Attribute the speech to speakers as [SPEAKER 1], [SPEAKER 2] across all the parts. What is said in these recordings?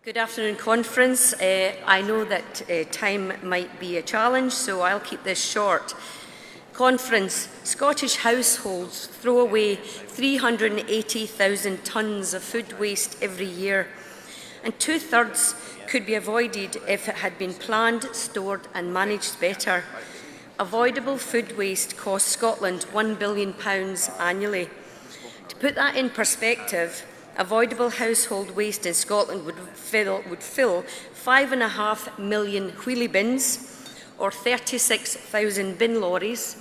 [SPEAKER 1] Good afternoon, Conference. I know that time might be a challenge, so I'll keep this short. Conference, Scottish households throw away 380,000 tonnes of food waste every year, and 2/3 could be avoided if it had been planned, stored and managed better. Avoidable food waste costs Scotland £1 billion annually. To put that in perspective, avoidable household waste in Scotland would fill 5.5 million wheelie bins or 36,000 bin lorries,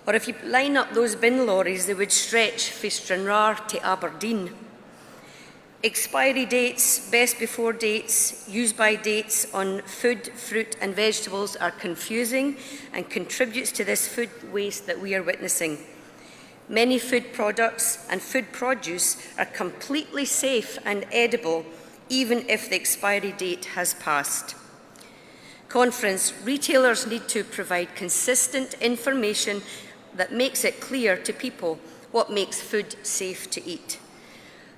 [SPEAKER 1] or if you line up those bin lorries, they would stretch from Stranraer to Aberdeen. Expiry dates, best before dates, use by dates on food, fruit and vegetables are confusing and contributes to this food waste that we are witnessing. Many food products and food produce are completely safe and edible, even if the expiry date has passed. Conference, retailers need to provide consistent information that makes it clear to people what makes food safe to eat.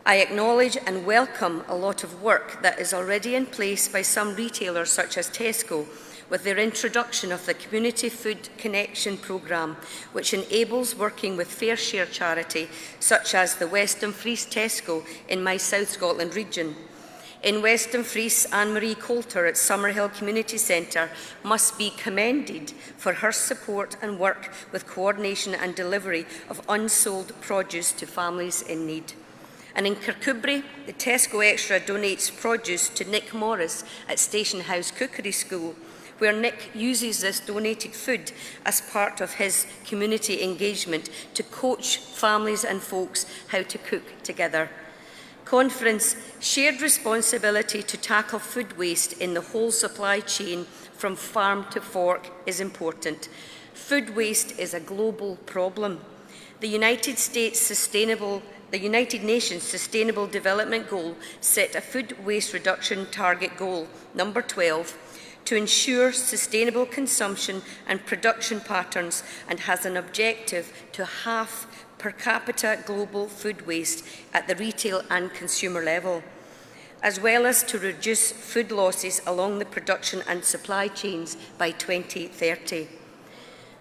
[SPEAKER 1] I acknowledge and welcome a lot of work that is already in place by some retailers such as Tesco, with their introduction of the Community Food Connection programme, which enables working with fair share charity, such as the Western Fries Tesco in my South Scotland region. In Western Fries, Anne-Marie Coulter at Summerhill Community Centre must be commended for her support and work with coordination and delivery of unsold produce to families in need. And in Kirkcudbright, the Tesco Extra donates produce to Nick Morris at Station House Cookery School, where Nick uses this donated food as part of his community engagement to coach families and folks how to cook together. Conference, shared responsibility to tackle food waste in the whole supply chain from farm to fork is important. Food waste is a global problem. The United Nations Sustainable Development Goal set a food waste reduction target goal, number 12, to ensure sustainable consumption and production patterns, and has an objective to halve per capita global food waste at the retail and consumer level, as well as to reduce food losses along the production and supply chains by 2030.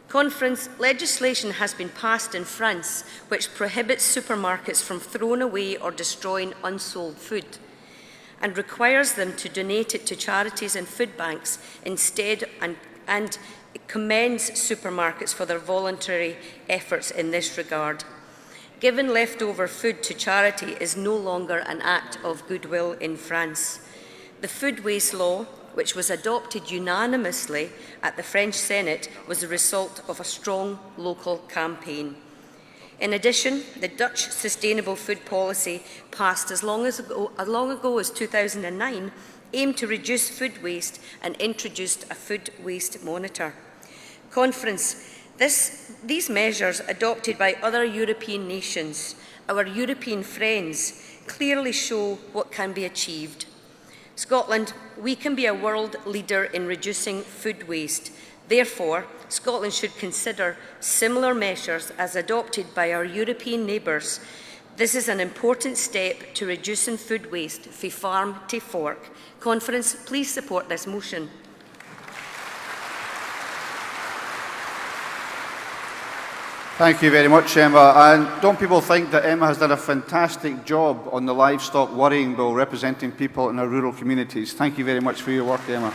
[SPEAKER 1] Conference, legislation has been passed in France which prohibits supermarkets from throwing away or destroying unsold food, and requires them to donate it to charities and food banks instead, and commends supermarkets for their voluntary efforts in this regard. Giving leftover food to charity is no longer an act of goodwill in France. The food waste law, which was adopted unanimously at the French Senate, was the result of a strong local campaign. In addition, the Dutch Sustainable Food Policy, passed as long ago as 2009, aimed to reduce food waste and introduced a food waste monitor. Conference, these measures adopted by other European nations, our European friends, clearly show what can be achieved. Scotland, we can be a world leader in reducing food waste. Therefore, Scotland should consider similar measures as adopted by our European neighbours. This is an important step to reducing food waste from farm to fork. Conference, please support this motion.
[SPEAKER 2] Thank you very much, Emma. And don't people think that Emma has done a fantastic job on the livestock worrying bill representing people in our rural communities? Thank you very much for your work, Emma.